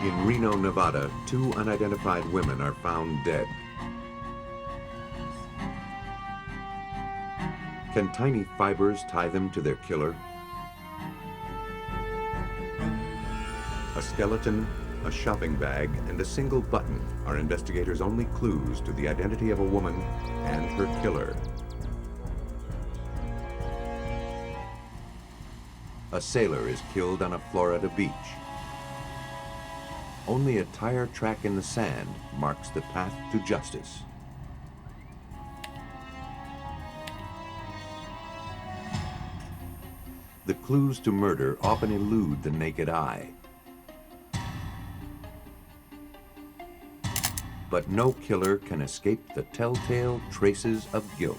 In Reno, Nevada, two unidentified women are found dead. Can tiny fibers tie them to their killer? A skeleton, a shopping bag, and a single button are investigators' only clues to the identity of a woman and her killer. A sailor is killed on a Florida beach. Only a tire track in the sand marks the path to justice. The clues to murder often elude the naked eye. But no killer can escape the telltale traces of guilt.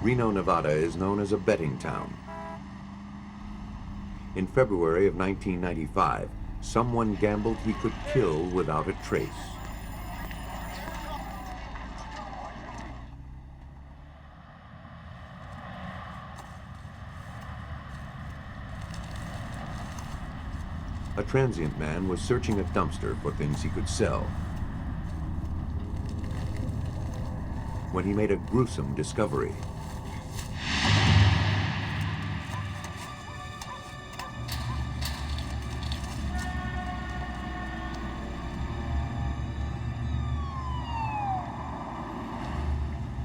Reno, Nevada is known as a betting town. In February of 1995, someone gambled he could kill without a trace. A transient man was searching a dumpster for things he could sell when he made a gruesome discovery.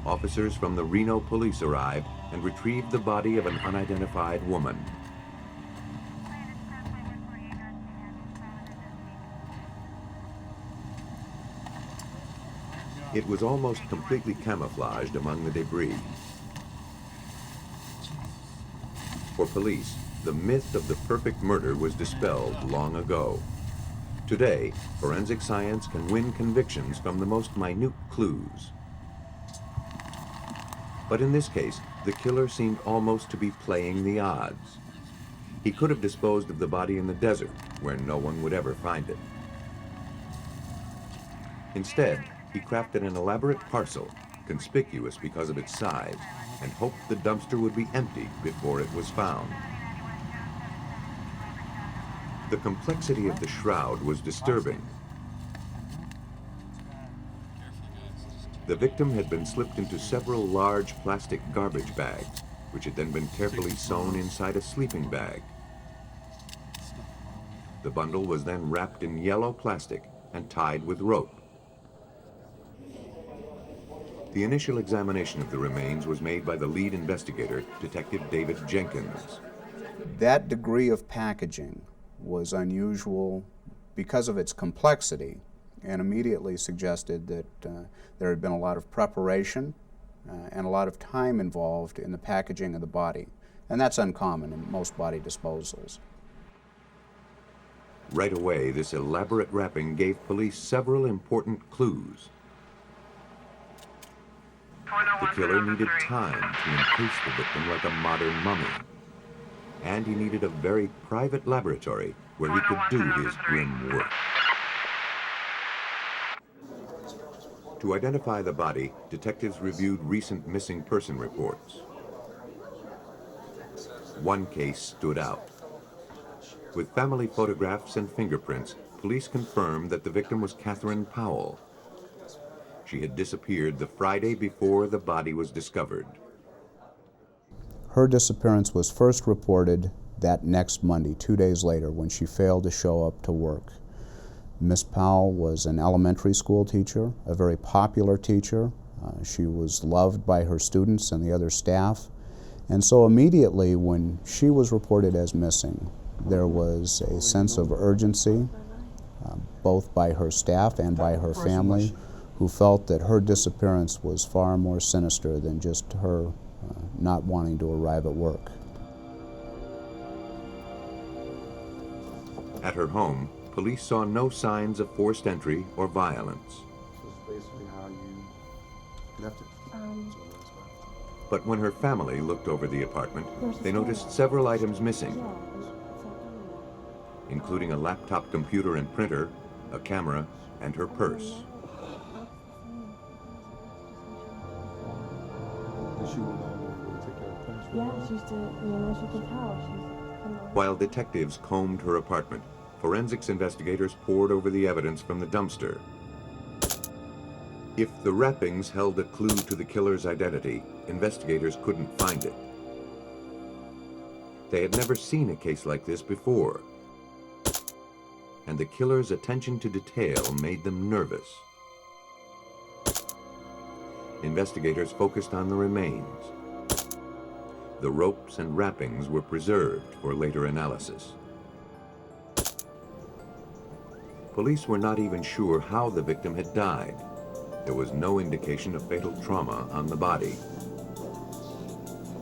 Officers from the Reno police arrived and retrieved the body of an unidentified woman. It was almost completely camouflaged among the debris. For police, the myth of the perfect murder was dispelled long ago. Today, forensic science can win convictions from the most minute clues. But in this case, the killer seemed almost to be playing the odds. He could have disposed of the body in the desert, where no one would ever find it. Instead, he crafted an elaborate parcel, conspicuous because of its size, and hoped the dumpster would be emptied before it was found. The complexity of the shroud was disturbing. The victim had been slipped into several large plastic garbage bags, which had then been carefully sewn inside a sleeping bag. The bundle was then wrapped in yellow plastic and tied with rope. The initial examination of the remains was made by the lead investigator, Detective David Jenkins. That degree of packaging was unusual because of its complexity, and immediately suggested that there had been a lot of preparation and a lot of time involved in the packaging of the body. And that's uncommon in most body disposals. Right away, this elaborate wrapping gave police several important clues. The killer needed time to encase the victim like a modern mummy. And he needed a very private laboratory where he could do his grim work. To identify the body, detectives reviewed recent missing person reports. One case stood out. With family photographs and fingerprints, police confirmed that the victim was Catherine Powell. She had disappeared the Friday before the body was discovered. Her disappearance was first reported that next Monday, 2 days later, when she failed to show up to work. Miss Powell was an elementary school teacher, a very popular teacher. She was loved by her students and the other staff. And so immediately when she was reported as missing, there was a sense of urgency, both by her staff and by her family, who felt that her disappearance was far more sinister than just her not wanting to arrive at work. At her home, police saw no signs of forced entry or violence. So it's basically how you left it. But when her family looked over the apartment, they noticed several items missing, including a laptop computer and printer, a camera, and her purse. Did she want to take care of things? Yeah, she used to, she could tell. While detectives combed her apartment, forensics investigators pored over the evidence from the dumpster. If the wrappings held a clue to the killer's identity, investigators couldn't find it. They had never seen a case like this before, and the killer's attention to detail made them nervous. Investigators focused on the remains. The ropes and wrappings were preserved for later analysis. Police were not even sure how the victim had died. There was no indication of fatal trauma on the body.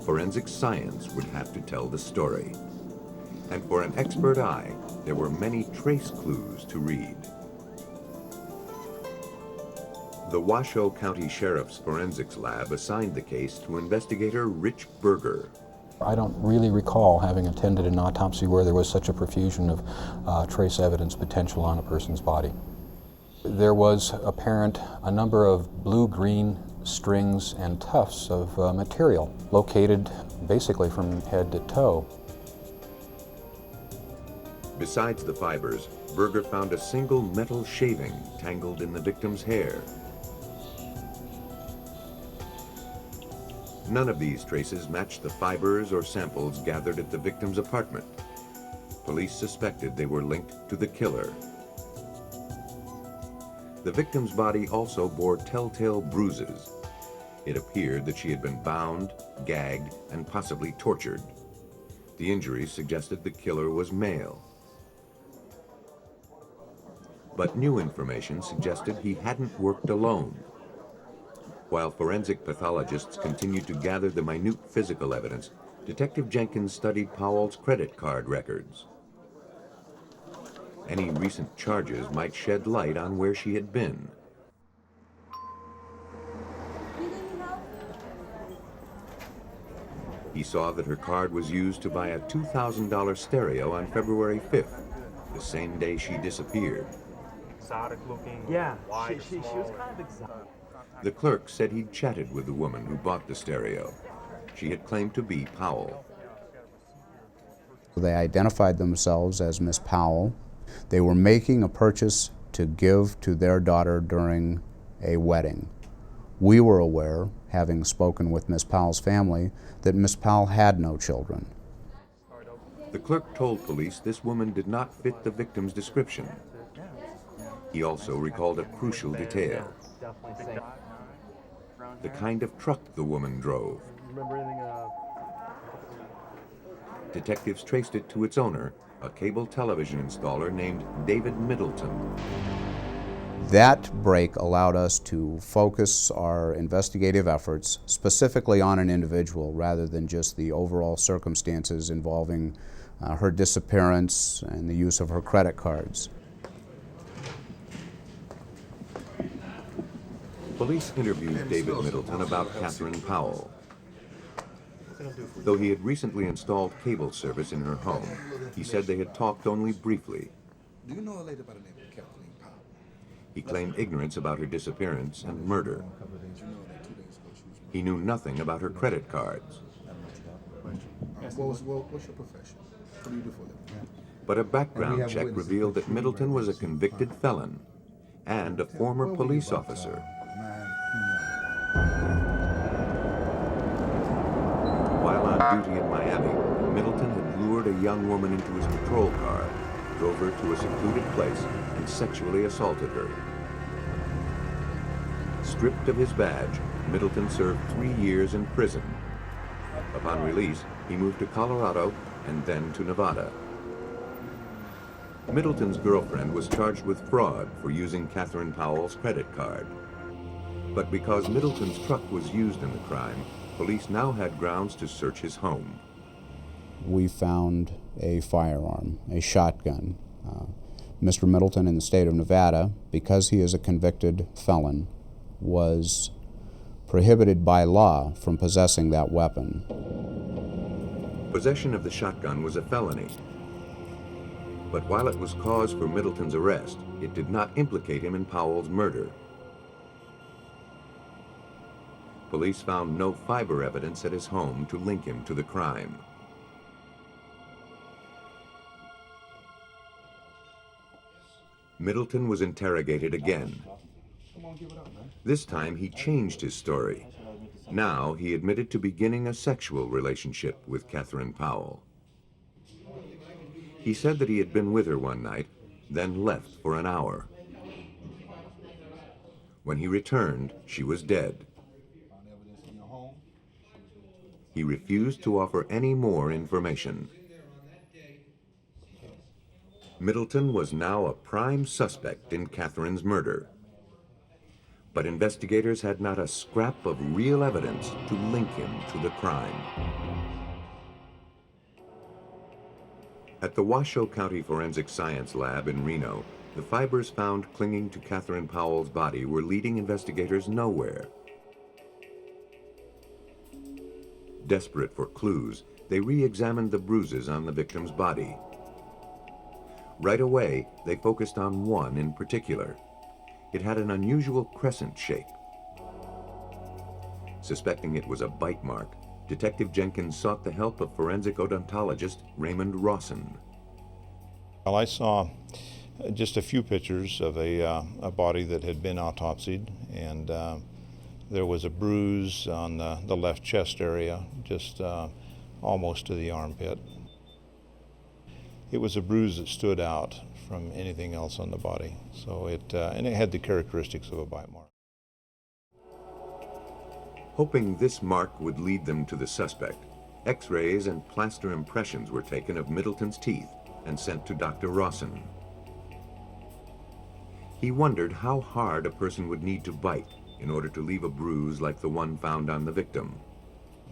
Forensic science would have to tell the story. And for an expert eye, there were many trace clues to read. The Washoe County Sheriff's Forensics Lab assigned the case to investigator Rich Berger. I don't really recall having attended an autopsy where there was such a profusion of trace evidence potential on a person's body. There was apparent a number of blue-green strings and tufts of material located basically from head to toe. Besides the fibers, Berger found a single metal shaving tangled in the victim's hair. None of these traces matched the fibers or samples gathered at the victim's apartment. Police suspected they were linked to the killer. The victim's body also bore telltale bruises. It appeared that she had been bound, gagged, and possibly tortured. The injuries suggested the killer was male. But new information suggested he hadn't worked alone. While forensic pathologists continued to gather the minute physical evidence, Detective Jenkins studied Powell's credit card records. Any recent charges might shed light on where she had been. He saw that her card was used to buy a $2,000 stereo on February 5th, the same day she disappeared. Exotic looking. Yeah, wide, she was kind of exotic. The clerk said he'd chatted with the woman who bought the stereo. She had claimed to be Powell. They identified themselves as Miss Powell. They were making a purchase to give to their daughter during a wedding. We were aware, having spoken with Miss Powell's family, that Miss Powell had no children. The clerk told police this woman did not fit the victim's description. He also recalled a crucial detail: the kind of truck the woman drove. Detectives traced it to its owner, a cable television installer named David Middleton. That break allowed us to focus our investigative efforts specifically on an individual rather than just the overall circumstances involving her disappearance and the use of her credit cards. Police interviewed David Middleton about Catherine Powell. Though he had recently installed cable service in her home, he said they had talked only briefly. Do you know a lady by the name of Catherine Powell? He claimed ignorance about her disappearance and murder. He knew nothing about her credit cards. What's your profession? What do you do for a living? But a background check revealed that Middleton was a convicted felon and a former police officer. While on duty in Miami, Middleton had lured a young woman into his patrol car, drove her to a secluded place, and sexually assaulted her. Stripped of his badge, Middleton served 3 years in prison. Upon release, he moved to Colorado and then to Nevada. Middleton's girlfriend was charged with fraud for using Catherine Powell's credit card. But because Middleton's truck was used in the crime, police now had grounds to search his home. We found a firearm, a shotgun, Mr. Middleton in the state of Nevada, because he is a convicted felon, was prohibited by law from possessing that weapon. Possession of the shotgun was a felony. But while it was cause for Middleton's arrest, it did not implicate him in Powell's murder. Police found no fiber evidence at his home to link him to the crime. Middleton was interrogated again. This time he changed his story. Now he admitted to beginning a sexual relationship with Catherine Powell. He said that he had been with her one night, then left for an hour. When he returned, she was dead. He refused to offer any more information. Middleton was now a prime suspect in Catherine's murder. But investigators had not a scrap of real evidence to link him to the crime. At the Washoe County Forensic Science Lab in Reno, the fibers found clinging to Catherine Powell's body were leading investigators nowhere. Desperate for clues, they re-examined the bruises on the victim's body. Right away, they focused on one in particular. It had an unusual crescent shape. Suspecting it was a bite mark, Detective Jenkins sought the help of forensic odontologist Raymond Rawson. Well, I saw just a few pictures of a body that had been autopsied, and there was a bruise on the left chest area, just almost to the armpit. It was a bruise that stood out from anything else on the body, so and it had the characteristics of a bite mark. Hoping this mark would lead them to the suspect, X-rays and plaster impressions were taken of Middleton's teeth and sent to Dr. Rawson. He wondered how hard a person would need to bite in order to leave a bruise like the one found on the victim.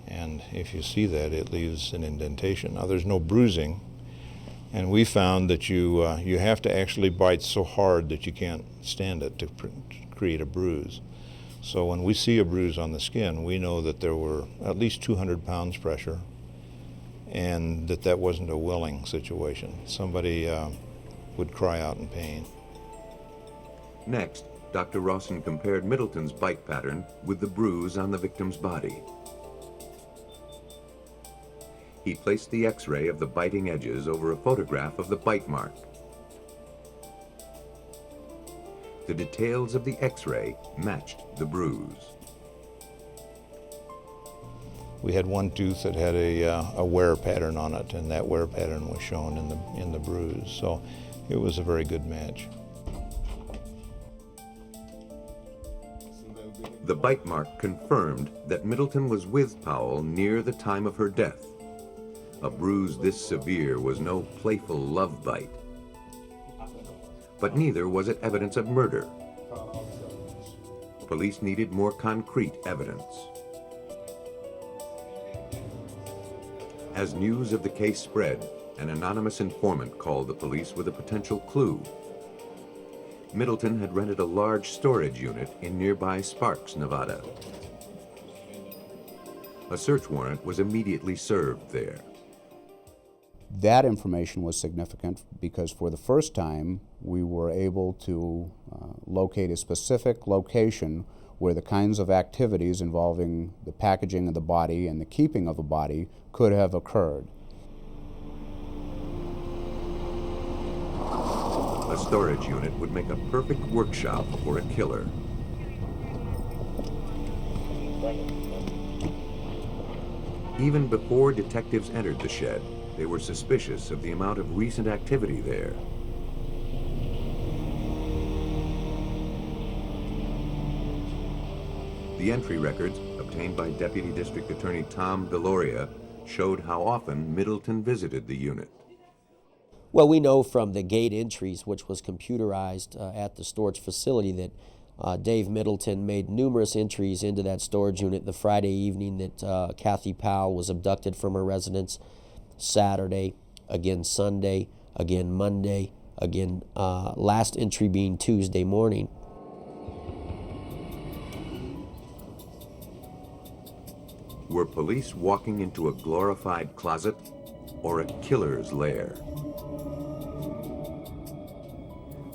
And if you see that, it leaves an indentation. Now, there's no bruising, and we found that you have to actually bite so hard that you can't stand it to create a bruise. So when we see a bruise on the skin, we know that there were at least 200 pounds pressure, and that wasn't a willing situation. Somebody would cry out in pain. Next, Dr. Rawson compared Middleton's bite pattern with the bruise on the victim's body. He placed the X-ray of the biting edges over a photograph of the bite mark. The details of the X-ray matched the bruise. We had one tooth that had a wear pattern on it, and that wear pattern was shown in the bruise. So it was a very good match. The bite mark confirmed that Middleton was with Powell near the time of her death. A bruise this severe was no playful love bite. But neither was it evidence of murder. Police needed more concrete evidence. As news of the case spread, an anonymous informant called the police with a potential clue. Middleton had rented a large storage unit in nearby Sparks, Nevada. A search warrant was immediately served there. That information was significant because for the first time we were able to locate a specific location where the kinds of activities involving the packaging of the body and the keeping of the body could have occurred. A storage unit would make a perfect workshop for a killer. Even before detectives entered the shed, they were suspicious of the amount of recent activity there. The entry records, obtained by Deputy District Attorney Tom Deloria, showed how often Middleton visited the unit. Well, we know from the gate entries, which was computerized at the storage facility, that Dave Middleton made numerous entries into that storage unit the Friday evening that Kathy Powell was abducted from her residence, Saturday, again Sunday, again Monday, Again, last entry being Tuesday morning. Were police walking into a glorified closet or a killer's lair?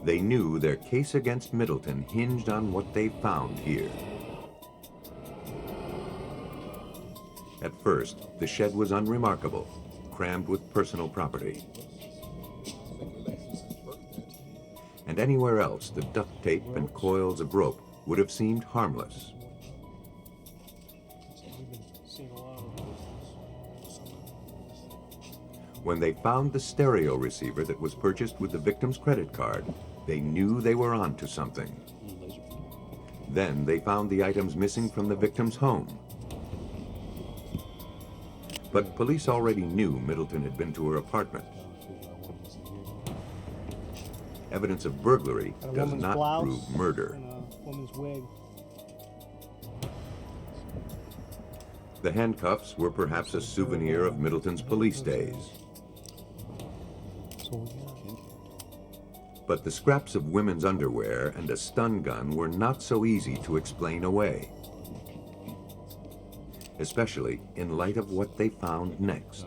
They knew their case against Middleton hinged on what they found here. At first, the shed was unremarkable, crammed with personal property. And anywhere else, the duct tape and coils of rope would have seemed harmless. When they found the stereo receiver that was purchased with the victim's credit card, they knew they were onto something. Then they found the items missing from the victim's home. But police already knew Middleton had been to her apartment. Evidence of burglary does not prove murder. The handcuffs were perhaps a souvenir of Middleton's police days. But the scraps of women's underwear and a stun gun were not so easy to explain away, especially in light of what they found next.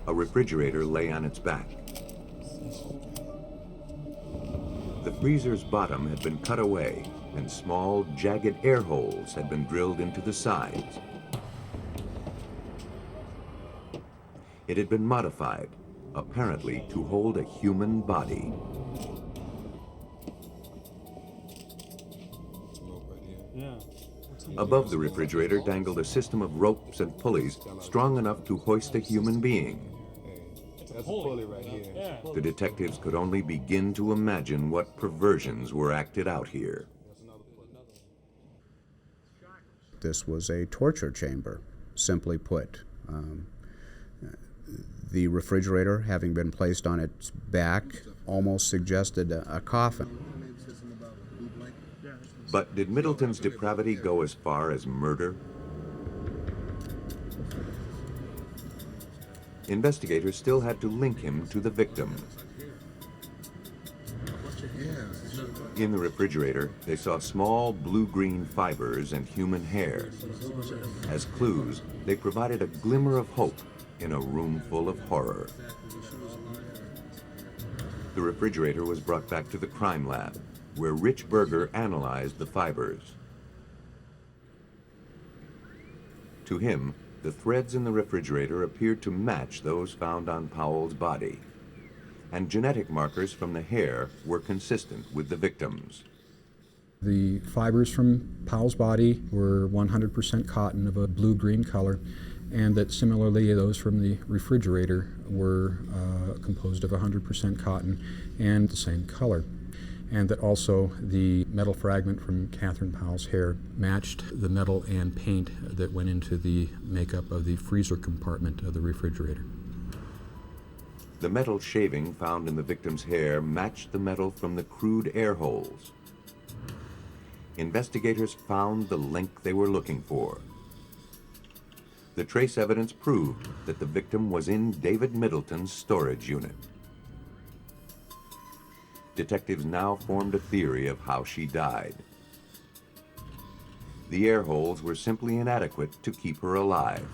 A refrigerator lay on its back. The freezer's bottom had been cut away, and small, jagged air holes had been drilled into the sides. It had been modified, apparently to hold a human body. Above the refrigerator dangled a system of ropes and pulleys strong enough to hoist a human being. The detectives could only begin to imagine what perversions were acted out here. This was a torture chamber, simply put. The refrigerator, having been placed on its back, almost suggested a coffin. But did Middleton's depravity go as far as murder? Investigators still had to link him to the victim. In the refrigerator, they saw small blue-green fibers and human hair. As clues, they provided a glimmer of hope in a room full of horror. The refrigerator was brought back to the crime lab, where Rich Berger analyzed the fibers. To him, the threads in the refrigerator appeared to match those found on Powell's body, and genetic markers from the hair were consistent with the victim's. The fibers from Powell's body were 100% cotton of a blue-green color, and that similarly those from the refrigerator were composed of 100% cotton and the same color. And that also the metal fragment from Catherine Powell's hair matched the metal and paint that went into the makeup of the freezer compartment of the refrigerator. The metal shaving found in the victim's hair matched the metal from the crude air holes. Investigators found the link they were looking for. The trace evidence proved that the victim was in David Middleton's storage unit. Detectives now formed a theory of how she died. The air holes were simply inadequate to keep her alive.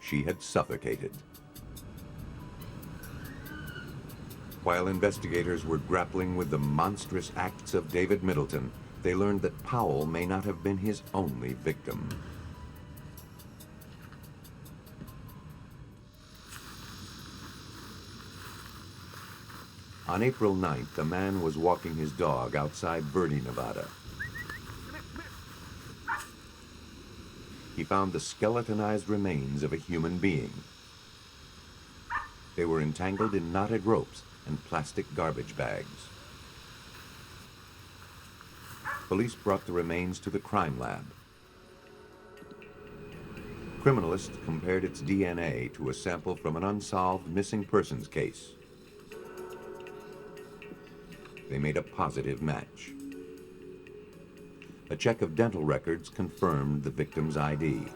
She had suffocated. While investigators were grappling with the monstrous acts of David Middleton, they learned that Powell may not have been his only victim. On April 9th, a man was walking his dog outside Verde, Nevada. He found the skeletonized remains of a human being. They were entangled in knotted ropes and plastic garbage bags. Police brought the remains to the crime lab. Criminalists compared its DNA to a sample from an unsolved missing persons case. They made a positive match. A check of dental records confirmed the victim's ID.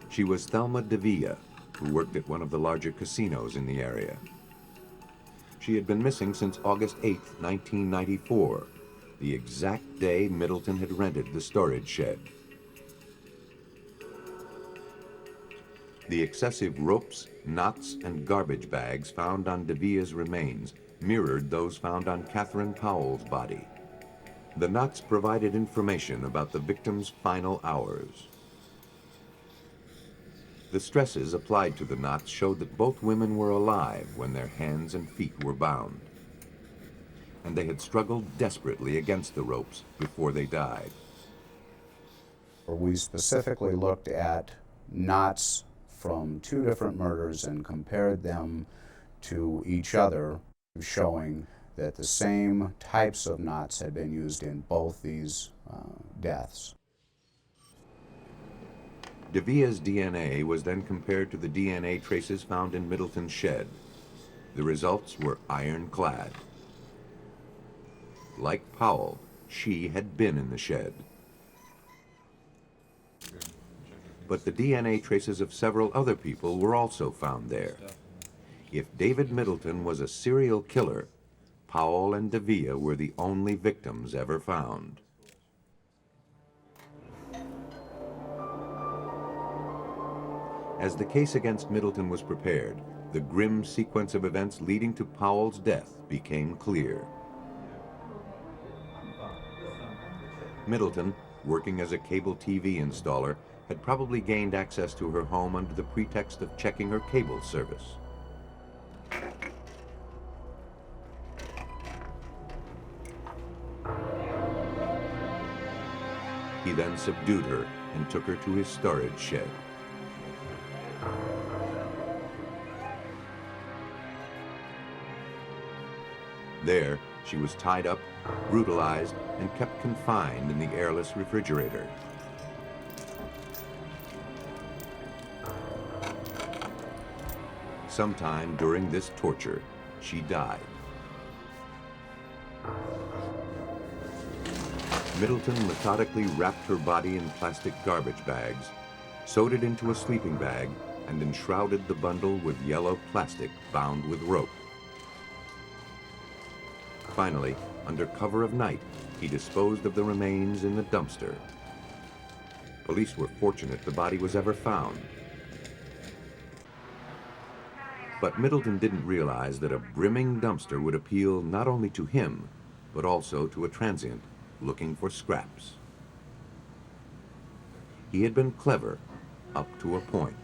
She was Selma Villa, who worked at one of the larger casinos in the area. She had been missing since August 8, 1994, the exact day Middleton had rented the storage shed. The excessive ropes, knots, and garbage bags found on Devia's remains mirrored those found on Catherine Powell's body. The knots provided information about the victim's final hours. The stresses applied to the knots showed that both women were alive when their hands and feet were bound, and they had struggled desperately against the ropes before they died. We specifically looked at knots from two different murders and compared them to each other, showing that the same types of knots had been used in both these deaths. Devia's DNA was then compared to the DNA traces found in Middleton's shed. The results were ironclad. Like Powell, she had been in the shed. But the DNA traces of several other people were also found there. If David Middleton was a serial killer, Powell and Devia were the only victims ever found. As the case against Middleton was prepared, the grim sequence of events leading to Powell's death became clear. Middleton, working as a cable TV installer, had probably gained access to her home under the pretext of checking her cable service. He then subdued her and took her to his storage shed. There, she was tied up, brutalized, and kept confined in the airless refrigerator. Sometime during this torture, she died. Middleton methodically wrapped her body in plastic garbage bags, sewed it into a sleeping bag, and enshrouded the bundle with yellow plastic bound with rope. Finally, under cover of night, he disposed of the remains in the dumpster. Police were fortunate the body was ever found. But Middleton didn't realize that a brimming dumpster would appeal not only to him, but also to a transient looking for scraps. He had been clever up to a point.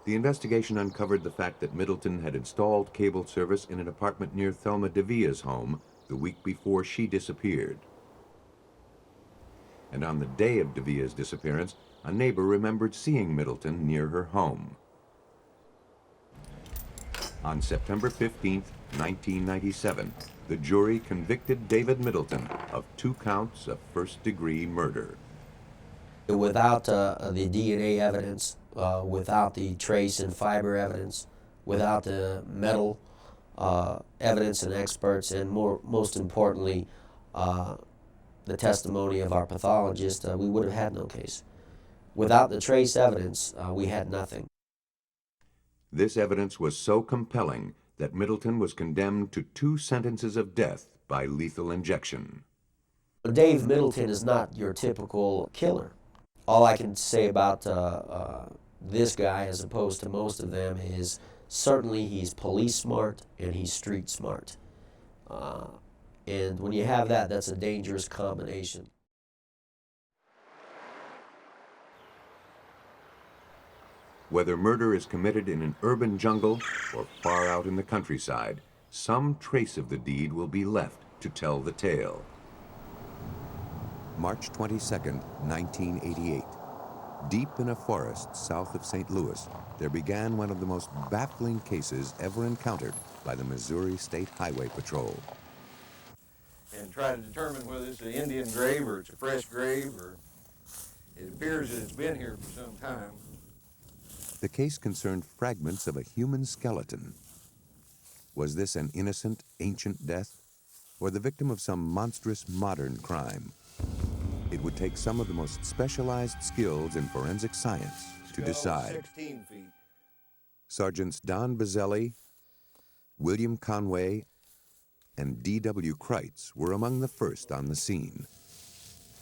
The investigation uncovered the fact that Middleton had installed cable service in an apartment near Selma Villa's home the week before she disappeared. And on the day of Villa's disappearance, a neighbor remembered seeing Middleton near her home. On September 15, 1997, the jury convicted David Middleton of 2 counts of first-degree murder. Without the DNA evidence, without the trace and fiber evidence, without the metal evidence and experts, and most importantly, the testimony of our pathologist, we would have had no case. Without the trace evidence, we had nothing. This evidence was so compelling that Middleton was condemned to 2 sentences of death by lethal injection. Dave Middleton is not your typical killer. All I can say about this guy, as opposed to most of them, is certainly he's police smart and he's street smart. And when you have that, that's a dangerous combination. Whether murder is committed in an urban jungle or far out in the countryside, some trace of the deed will be left to tell the tale. March 22nd, 1988. Deep in a forest south of St. Louis, there began one of the most baffling cases ever encountered by the Missouri State Highway Patrol. And try to determine whether it's an Indian grave or it's a fresh grave, or it appears that it's been here for some time. The case concerned fragments of a human skeleton. Was this an innocent, ancient death, or the victim of some monstrous modern crime? It would take some of the most specialized skills in forensic science to decide. 16 feet. Sergeants Don Bazzelli, William Conway, and D.W. Kreitz were among the first on the scene.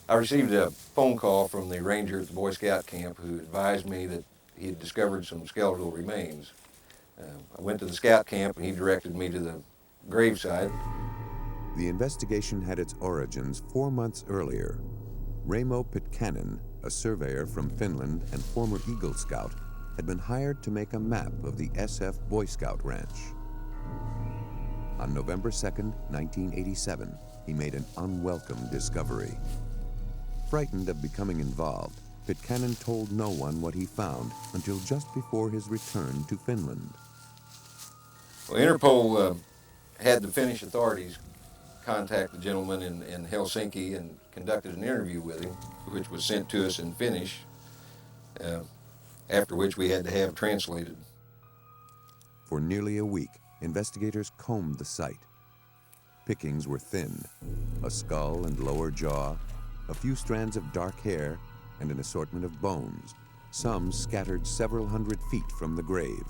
I received a phone call from the ranger at the Boy Scout camp who advised me that he had discovered some skeletal remains. I went to the scout camp and he directed me to the gravesite. The investigation had its origins 4 months earlier. Remo Pitkänen, a surveyor from Finland and former Eagle Scout, had been hired to make a map of the SF Boy Scout ranch. On November 2nd, 1987, he made an unwelcome discovery. Frightened of becoming involved, Pitkänen told no one what he found until just before his return to Finland. Well, Interpol had the Finnish authorities contact the gentleman in Helsinki and conducted an interview with him, which was sent to us in Finnish, after which we had to have translated. For nearly a week, investigators combed the site. Pickings were thin, a skull and lower jaw, a few strands of dark hair, and an assortment of bones, some scattered several hundred feet from the grave.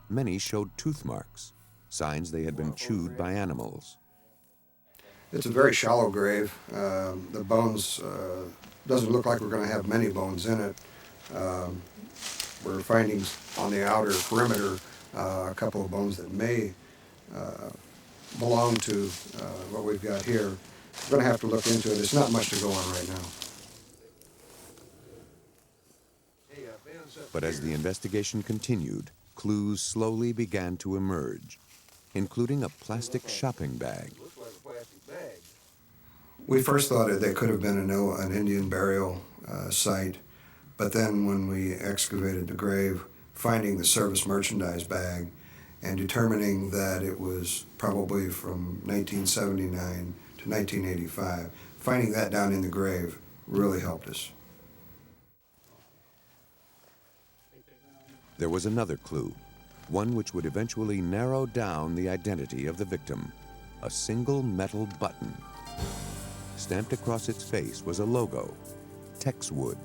Many showed tooth marks, signs they had been chewed by animals. It's a very shallow grave. The bones, doesn't look like we're going to have many bones in it. We're finding on the outer perimeter a couple of bones that may belong to what we've got here. We're going to have to look into it. It's not much to go on right now. But as the investigation continued, clues slowly began to emerge, including a plastic shopping bag. We first thought they could have been an Indian burial site, but then when we excavated the grave, finding the service merchandise bag and determining that it was probably from 1979 to 1985, finding that down in the grave really helped us. There was another clue, one which would eventually narrow down the identity of the victim, a single metal button. Stamped across its face was a logo, Texwood.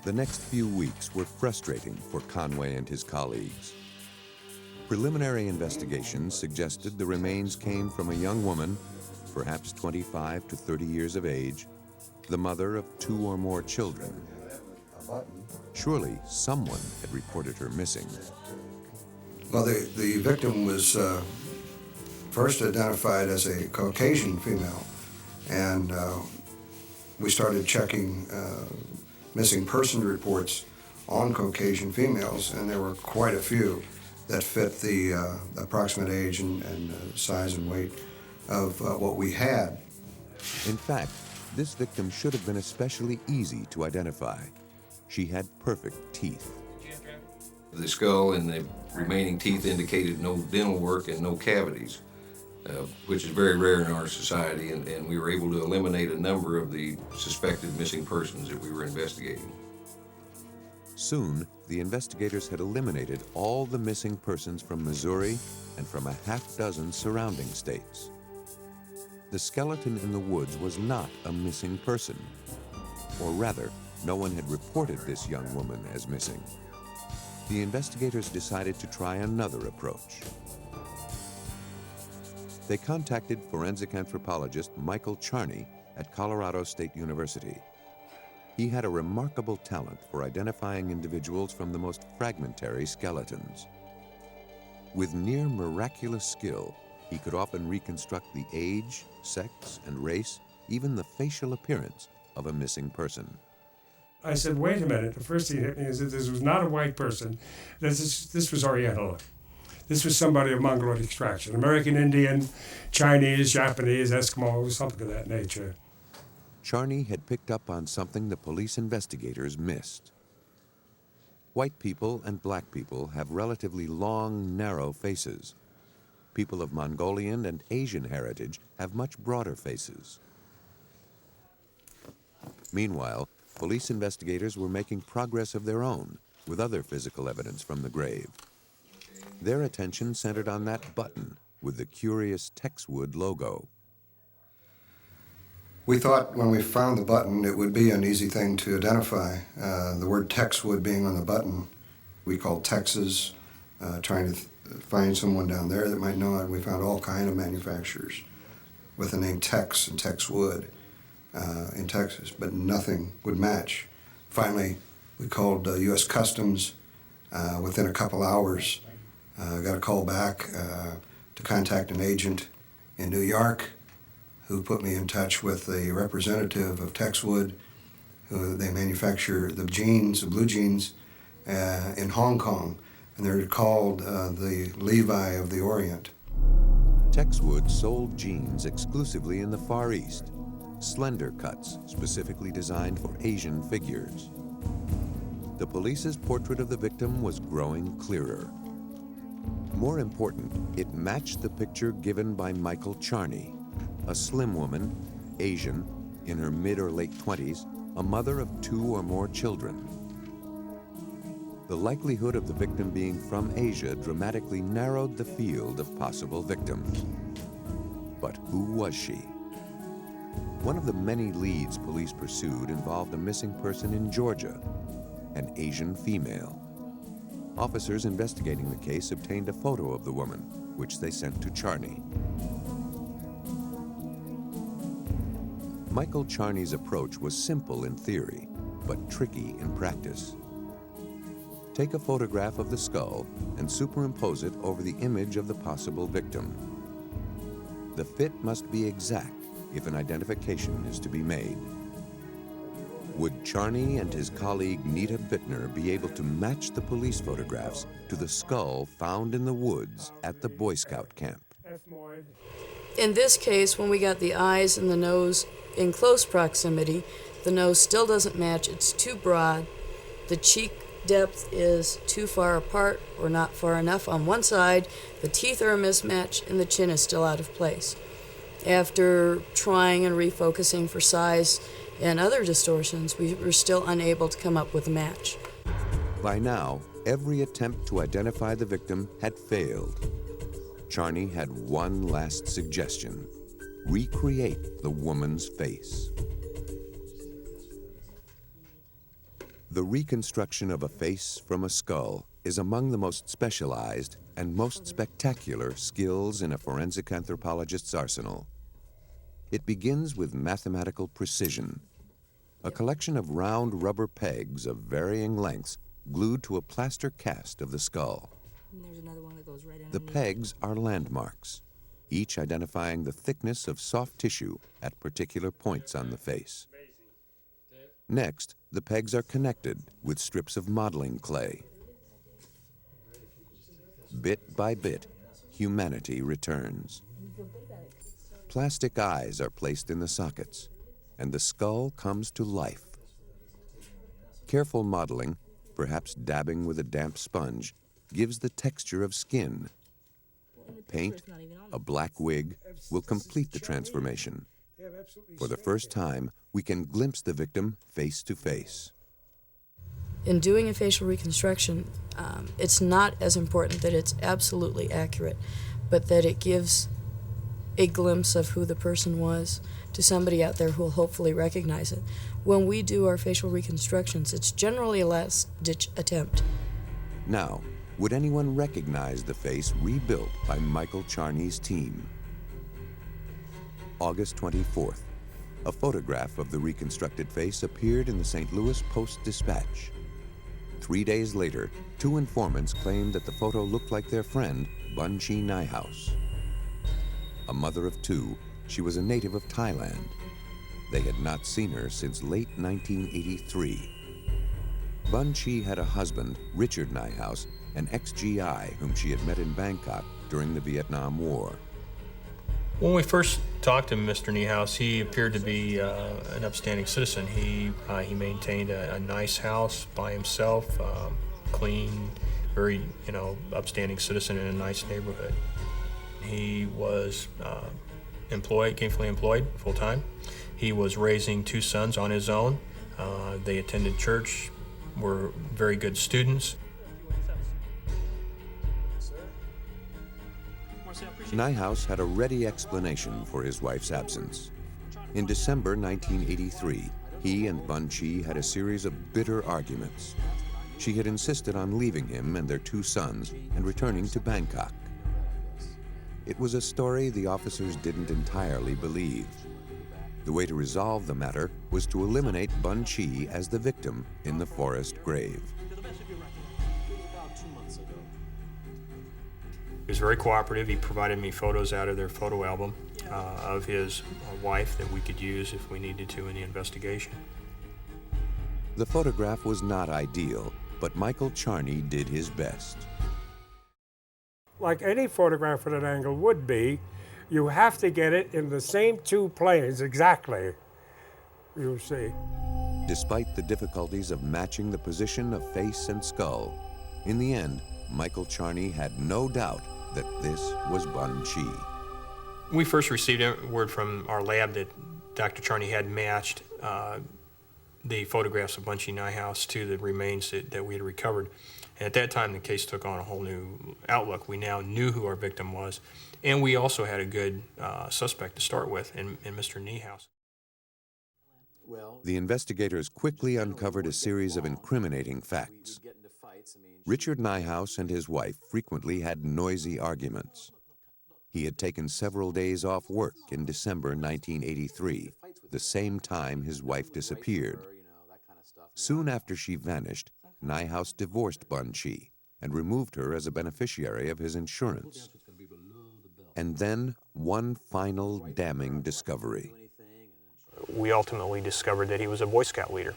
The next few weeks were frustrating for Conway and his colleagues. Preliminary investigations suggested the remains came from a young woman, perhaps 25 to 30 years of age, the mother of 2 or more children. Surely someone had reported her missing. Well, the victim was first identified as a Caucasian female, and we started checking missing person reports on Caucasian females, and there were quite a few that fit the approximate age and size and weight of what we had. In fact, this victim should have been especially easy to identify. She had perfect teeth. The skull and the remaining teeth indicated no dental work and no cavities, which is very rare in our society, and we were able to eliminate a number of the suspected missing persons that we were investigating. Soon, the investigators had eliminated all the missing persons from Missouri and from a half-dozen surrounding states. The skeleton in the woods was not a missing person, or rather, no one had reported this young woman as missing. The investigators decided to try another approach. They contacted forensic anthropologist Michael Charney at Colorado State University. He had a remarkable talent for identifying individuals from the most fragmentary skeletons. With near miraculous skill, he could often reconstruct the age, sex, and race, even the facial appearance of a missing person. I said, wait a minute. The first thing that hit me is that this was not a white person. This was Oriental. This was somebody of Mongoloid extraction, American Indian, Chinese, Japanese, Eskimo, something of that nature. Charney had picked up on something the police investigators missed. White people and black people have relatively long, narrow faces. People of Mongolian and Asian heritage have much broader faces. Meanwhile, police investigators were making progress of their own with other physical evidence from the grave. Their attention centered on that button, with the curious Texwood logo. We thought when we found the button it would be an easy thing to identify. The word Texwood being on the button, we called Texas, trying to find someone down there that might know it. We found all kind of manufacturers with the name Tex and Texwood in Texas, but nothing would match. Finally, we called U.S. Customs. Within a couple hours, got a call back to contact an agent in New York who put me in touch with the representative of Texwood, who they manufacture the jeans, the blue jeans, in Hong Kong, and they're called the Levi of the Orient. Texwood sold jeans exclusively in the Far East, slender cuts specifically designed for Asian figures. The police's portrait of the victim was growing clearer. More important, it matched the picture given by Michael Charney, a slim woman, Asian, in her mid or late 20s, a mother of 2 or more children. The likelihood of the victim being from Asia dramatically narrowed the field of possible victims. But who was she? One of the many leads police pursued involved a missing person in Georgia, an Asian female. Officers investigating the case obtained a photo of the woman, which they sent to Charney. Michael Charney's approach was simple in theory, but tricky in practice. Take a photograph of the skull and superimpose it over the image of the possible victim. The fit must be exact if an identification is to be made. Would Charney and his colleague Nita Bittner be able to match the police photographs to the skull found in the woods at the Boy Scout camp? In this case, when we got the eyes and the nose in close proximity, the nose still doesn't match. It's too broad. The cheek depth is too far apart or not far enough on one side. The teeth are a mismatch, and the chin is still out of place. After trying and refocusing for size and other distortions, we were still unable to come up with a match. By now, every attempt to identify the victim had failed. Charney had one last suggestion: recreate the woman's face. The reconstruction of a face from a skull is among the most specialized and most spectacular skills in a forensic anthropologist's arsenal. It begins with mathematical precision. A collection of round rubber pegs of varying lengths glued to a plaster cast of the skull. And there's another one that goes right The pegs are landmarks, each identifying the thickness of soft tissue at particular points on the face. Next, the pegs are connected with strips of modeling clay. Bit by bit, humanity returns. Plastic eyes are placed in the sockets, and the skull comes to life. Careful modeling, perhaps dabbing with a damp sponge, gives the texture of skin. Paint, a black wig, will complete the transformation. For the first time, we can glimpse the victim face to face. In doing a facial reconstruction, it's not as important that it's absolutely accurate, but that it gives a glimpse of who the person was to somebody out there who will hopefully recognize it. When we do our facial reconstructions, it's generally a last-ditch attempt. Now, would anyone recognize the face rebuilt by Michael Charney's team? August 24th, a photograph of the reconstructed face appeared in the St. Louis Post-Dispatch. 3 days later, 2 informants claimed that the photo looked like their friend, Bun Chi Nyhouse. A mother of 2, she was a native of Thailand. They had not seen her since late 1983. Bun Chi had a husband, Richard Nyhouse, an ex-GI whom she had met in Bangkok during the Vietnam War. When we first talked to Mr. Nyhouse, he appeared to be an upstanding citizen. He maintained a nice house by himself, clean, very upstanding citizen in a nice neighborhood. He was gainfully employed, full-time. He was raising 2 sons on his own. They attended church, were very good students. Marcy, I appreciate Nyhouse had a ready explanation for his wife's absence. In December 1983, he and Bun Chi had a series of bitter arguments. She had insisted on leaving him and their 2 sons and returning to Bangkok. It was a story the officers didn't entirely believe. The way to resolve the matter was to eliminate Bun Chi as the victim in the forest grave. He was very cooperative. He provided me photos out of their photo album of his wife that we could use if we needed to in the investigation. The photograph was not ideal, but Michael Charney did his best. Like any photograph at an angle would be, you have to get it in the same 2 planes exactly, you see. Despite the difficulties of matching the position of face and skull, in the end, Michael Charney had no doubt that this was Bun Chi. We first received word from our lab that Dr. Charney had matched the photographs of Bun Chi Nyhouse to the remains that we had recovered. And at that time, the case took on a whole new outlook. We now knew who our victim was, and we also had a good suspect to start with in Mr. Nyhouse. The investigators quickly uncovered a series of incriminating facts. Richard Nyhouse and his wife frequently had noisy arguments. He had taken several days off work in December 1983, the same time his wife disappeared. Soon after she vanished, Nyhouse divorced Bun Chi and removed her as a beneficiary of his insurance. And then one final damning discovery. We ultimately discovered that he was a Boy Scout leader,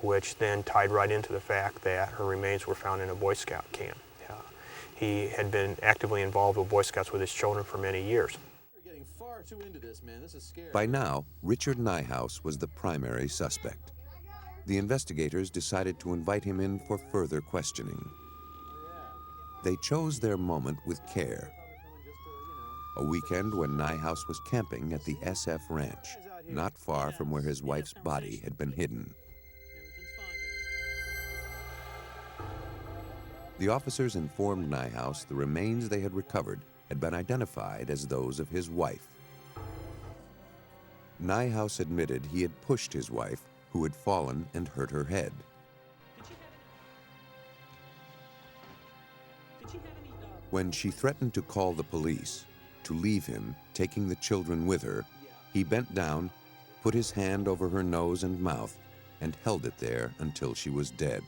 which then tied right into the fact that her remains were found in a Boy Scout camp. He had been actively involved with Boy Scouts with his children for many years. By now, Richard Nyhouse was the primary suspect. The investigators decided to invite him in for further questioning. They chose their moment with care. A weekend when Nyhouse was camping at the SF Ranch, not far from where his wife's body had been hidden. The officers informed Nyhouse the remains they had recovered had been identified as those of his wife. Nyhouse admitted he had pushed his wife, who had fallen and hurt her head. When she threatened to call the police, to leave him, taking the children with her, he bent down, put his hand over her nose and mouth, and held it there until she was dead.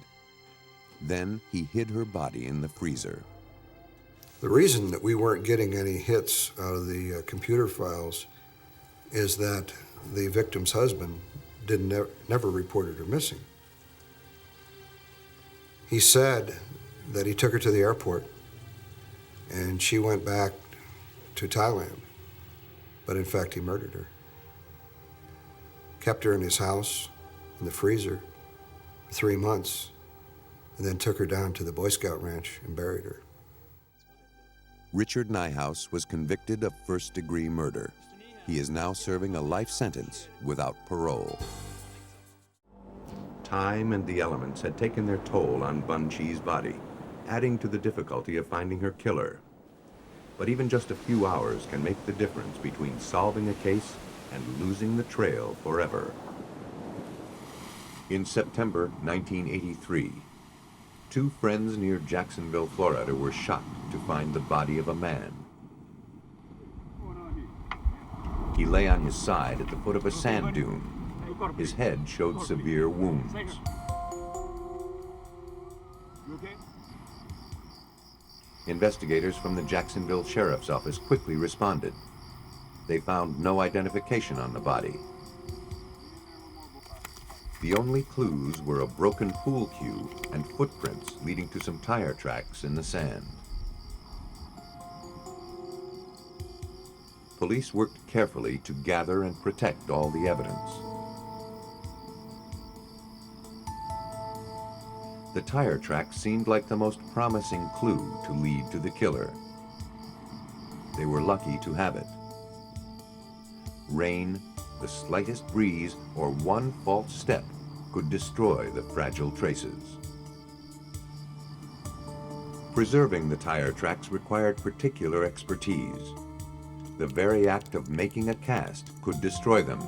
Then he hid her body in the freezer. The reason that we weren't getting any hits out of the computer files is that the victim's husband never reported her missing. He said that he took her to the airport and she went back to Thailand, but in fact he murdered her. Kept her in his house, in the freezer, for 3 months, and then took her down to the Boy Scout ranch and buried her. Richard Nyhouse was convicted of first-degree murder. He is now serving a life sentence without parole. Time and the elements had taken their toll on Bun Chi's body, adding to the difficulty of finding her killer. But even just a few hours can make the difference between solving a case and losing the trail forever. In September 1983, 2 friends near Jacksonville, Florida were shocked to find the body of a man. He lay on his side at the foot of a sand dune. His head showed severe wounds. Investigators from the Jacksonville Sheriff's Office quickly responded. They found no identification on the body. The only clues were a broken pool cue and footprints leading to some tire tracks in the sand. Police worked carefully to gather and protect all the evidence. The tire tracks seemed like the most promising clue to lead to the killer. They were lucky to have it. Rain, the slightest breeze, or one false step could destroy the fragile traces. Preserving the tire tracks required particular expertise. The very act of making a cast could destroy them.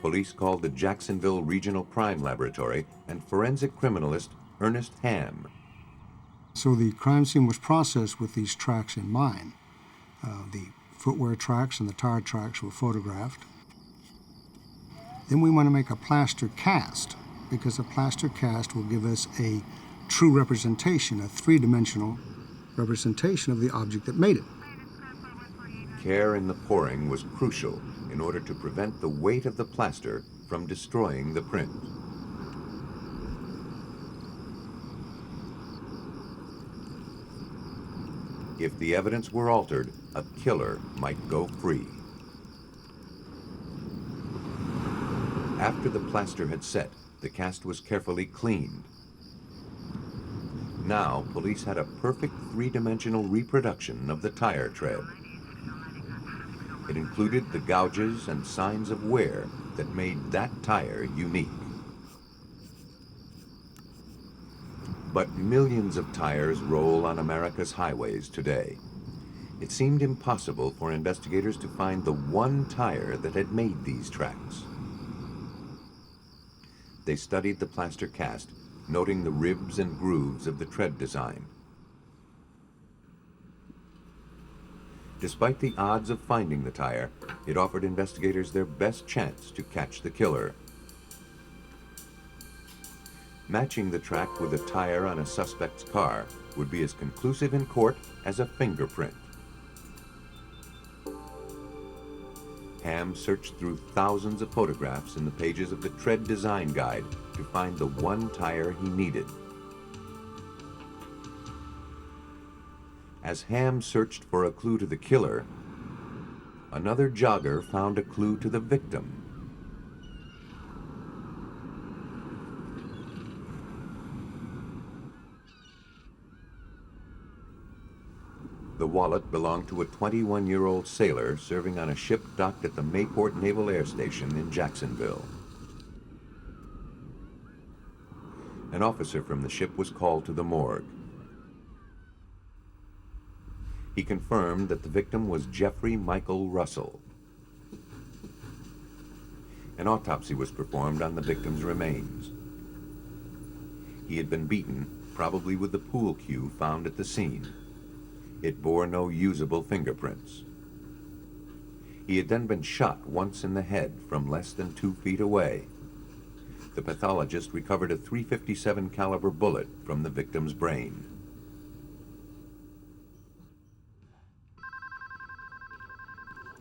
Police called the Jacksonville Regional Crime Laboratory and forensic criminalist Ernest Ham. So the crime scene was processed with these tracks in mind. The footwear tracks and the tire tracks were photographed. Then we want to make a plaster cast, because a plaster cast will give us a true representation, a three-dimensional representation of the object that made it. Care in the pouring was crucial in order to prevent the weight of the plaster from destroying the print. If the evidence were altered, a killer might go free. After the plaster had set, the cast was carefully cleaned. Now, police had a perfect three-dimensional reproduction of the tire tread. It included the gouges and signs of wear that made that tire unique. But millions of tires roll on America's highways today. It seemed impossible for investigators to find the one tire that had made these tracks. They studied the plaster cast, noting the ribs and grooves of the tread design. Despite the odds of finding the tire, it offered investigators their best chance to catch the killer. Matching the track with a tire on a suspect's car would be as conclusive in court as a fingerprint. Ham searched through thousands of photographs in the pages of the Tread Design Guide to find the one tire he needed. As Ham searched for a clue to the killer, another jogger found a clue to the victim. The wallet belonged to a 21-year-old sailor serving on a ship docked at the Mayport Naval Air Station in Jacksonville. An officer from the ship was called to the morgue. He confirmed that the victim was Jeffrey Michael Russell. An autopsy was performed on the victim's remains. He had been beaten, probably with the pool cue found at the scene. It bore no usable fingerprints. He had then been shot once in the head from less than 2 feet away. The pathologist recovered a .357 caliber bullet from the victim's brain.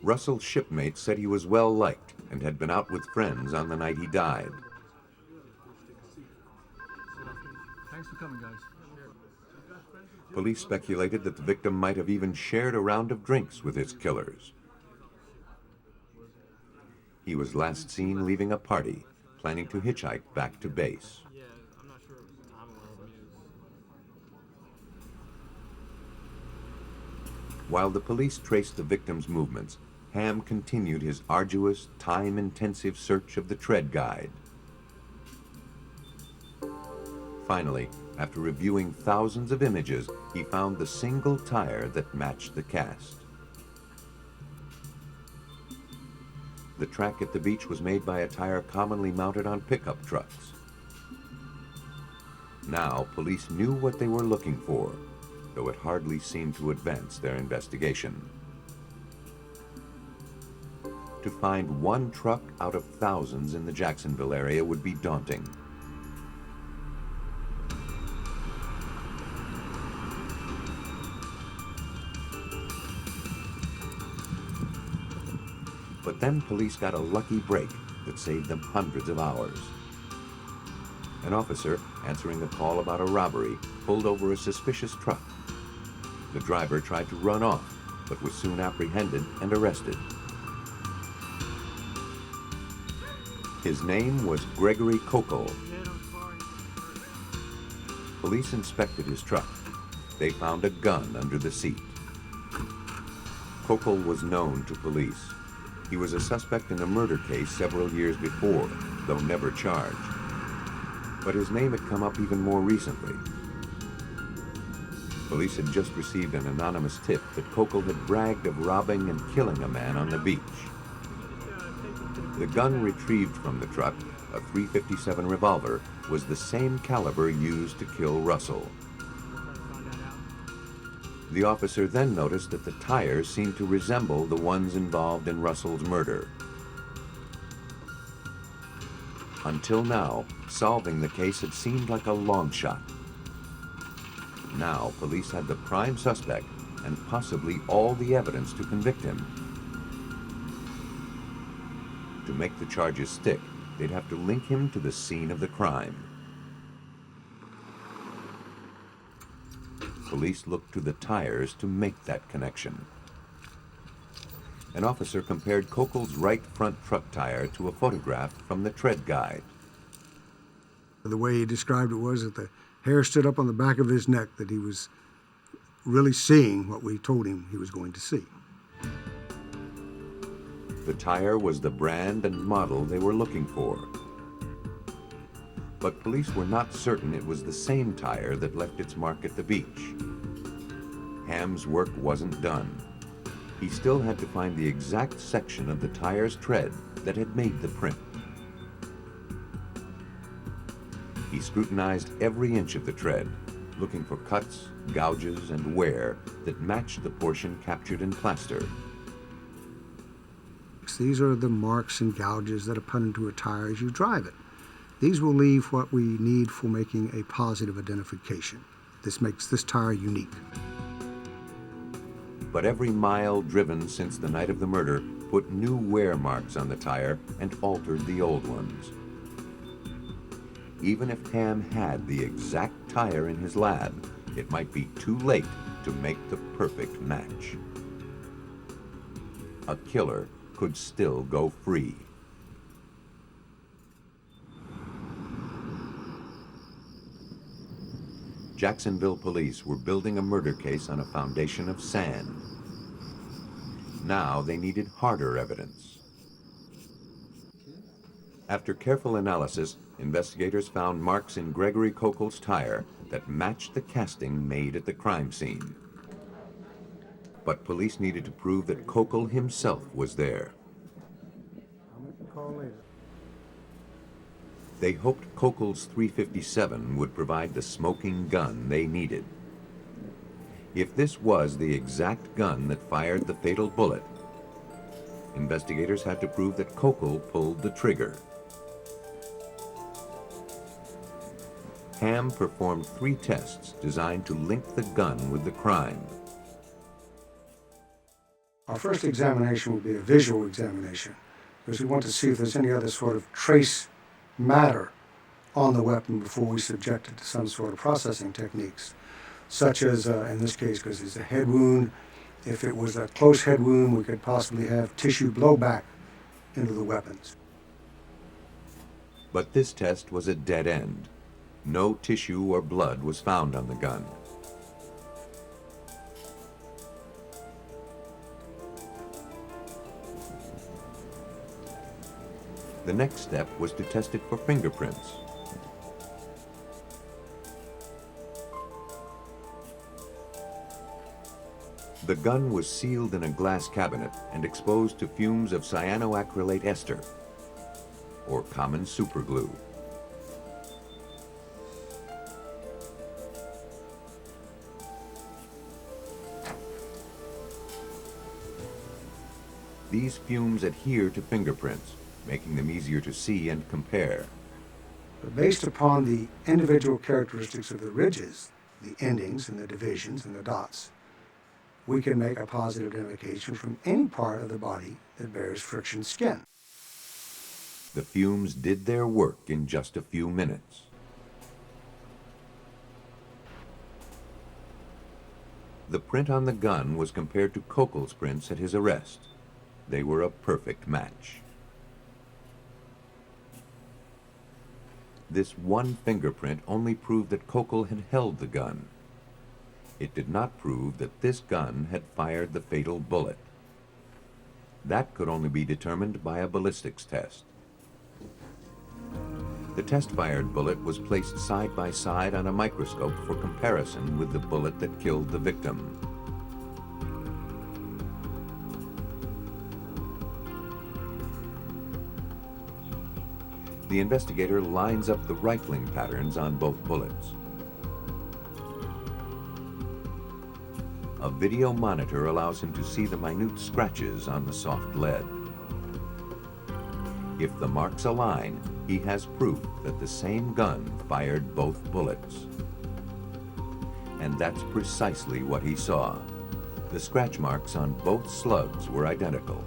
Russell's shipmate said he was well liked and had been out with friends on the night he died. Thanks for coming, guys. Police speculated that the victim might have even shared a round of drinks with his killers. He was last seen leaving a party, planning to hitchhike back to base. While the police traced the victim's movements, Ham continued his arduous, time-intensive search of the Tread Guide. Finally, after reviewing thousands of images, he found the single tire that matched the cast. The track at the beach was made by a tire commonly mounted on pickup trucks. Now, police knew what they were looking for, though it hardly seemed to advance their investigation. To find one truck out of thousands in the Jacksonville area would be daunting. But then police got a lucky break that saved them hundreds of hours. An officer, answering a call about a robbery, pulled over a suspicious truck. The driver tried to run off, but was soon apprehended and arrested. His name was Gregory Kokol. Police inspected his truck. They found a gun under the seat. Kokol was known to police. He was a suspect in a murder case several years before, though never charged. But his name had come up even more recently. Police had just received an anonymous tip that Kokol had bragged of robbing and killing a man on the beach. The gun retrieved from the truck, a .357 revolver, was the same caliber used to kill Russell. The officer then noticed that the tires seemed to resemble the ones involved in Russell's murder. Until now, solving the case had seemed like a long shot. Now, police had the prime suspect and possibly all the evidence to convict him. To make the charges stick, they'd have to link him to the scene of the crime. Police looked to the tires to make that connection. An officer compared Kokol's right front truck tire to a photograph from the tread guide. The way he described it was that the hair stood up on the back of his neck, that he was really seeing what we told him he was going to see. The tire was the brand and model they were looking for. But police were not certain it was the same tire that left its mark at the beach. Ham's work wasn't done. He still had to find the exact section of the tire's tread that had made the print. He scrutinized every inch of the tread, looking for cuts, gouges, and wear that matched the portion captured in plaster. These are the marks and gouges that are put into a tire as you drive it. These will leave what we need for making a positive identification. This makes this tire unique. But every mile driven since the night of the murder put new wear marks on the tire and altered the old ones. Even if Ham had the exact tire in his lab, it might be too late to make the perfect match. A killer could still go free. Jacksonville police were building a murder case on a foundation of sand. Now they needed harder evidence. After careful analysis, investigators found marks in Gregory Kokol's tire that matched the casting made at the crime scene. But police needed to prove that Kokol himself was there. They hoped Kokol's .357 would provide the smoking gun they needed. If this was the exact gun that fired the fatal bullet, investigators had to prove that Kokol pulled the trigger. Ham performed 3 tests designed to link the gun with the crime. Our first examination will be a visual examination, because we want to see if there's any other sort of trace matter on the weapon before we subject it to some sort of processing techniques, such as, in this case, because it's a head wound, if it was a close head wound, we could possibly have tissue blowback into the weapons. But this test was a dead end. No tissue or blood was found on the gun. The next step was to test it for fingerprints. The gun was sealed in a glass cabinet and exposed to fumes of cyanoacrylate ester, or common superglue. These fumes adhere to fingerprints, making them easier to see and compare. But based upon the individual characteristics of the ridges, the endings and the divisions and the dots, we can make a positive identification from any part of the body that bears friction skin. The fumes did their work in just a few minutes. The print on the gun was compared to Kokol's prints at his arrest. They were a perfect match. This one fingerprint only proved that Kokol had held the gun. It did not prove that this gun had fired the fatal bullet. That could only be determined by a ballistics test. The test-fired bullet was placed side by side on a microscope for comparison with the bullet that killed the victim. The investigator lines up the rifling patterns on both bullets. A video monitor allows him to see the minute scratches on the soft lead. If the marks align, he has proof that the same gun fired both bullets. And that's precisely what he saw. The scratch marks on both slugs were identical.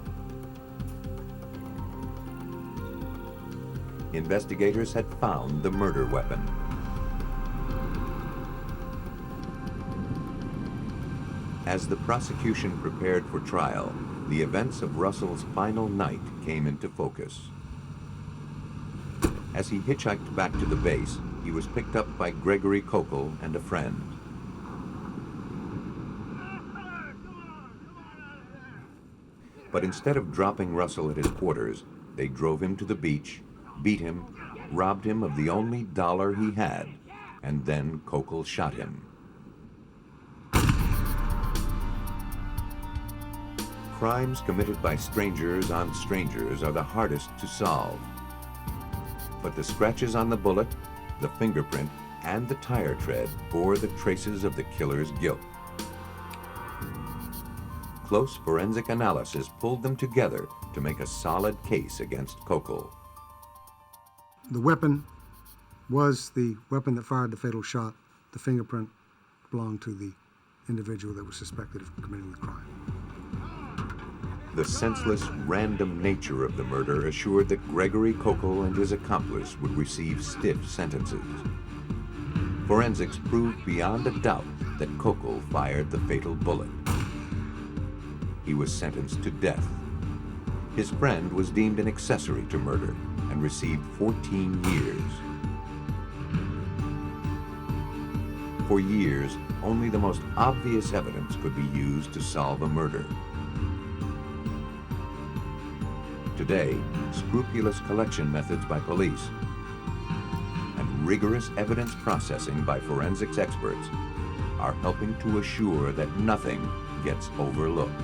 Investigators had found the murder weapon. As the prosecution prepared for trial, the events of Russell's final night came into focus. As he hitchhiked back to the base, he was picked up by Gregory Kokel and a friend. But instead of dropping Russell at his quarters, they drove him to the beach, beat him, robbed him of the only dollar he had, and then Kokel shot him. Crimes committed by strangers on strangers are the hardest to solve. But the scratches on the bullet, the fingerprint, and the tire tread bore the traces of the killer's guilt. Close forensic analysis pulled them together to make a solid case against Kokel. The weapon was the weapon that fired the fatal shot. The fingerprint belonged to the individual that was suspected of committing the crime. The senseless, random nature of the murder assured that Gregory Kokel and his accomplice would receive stiff sentences. Forensics proved beyond a doubt that Kokel fired the fatal bullet. He was sentenced to death. His friend was deemed an accessory to murder and received 14 years. For years, only the most obvious evidence could be used to solve a murder. Today, scrupulous collection methods by police and rigorous evidence processing by forensics experts are helping to assure that nothing gets overlooked.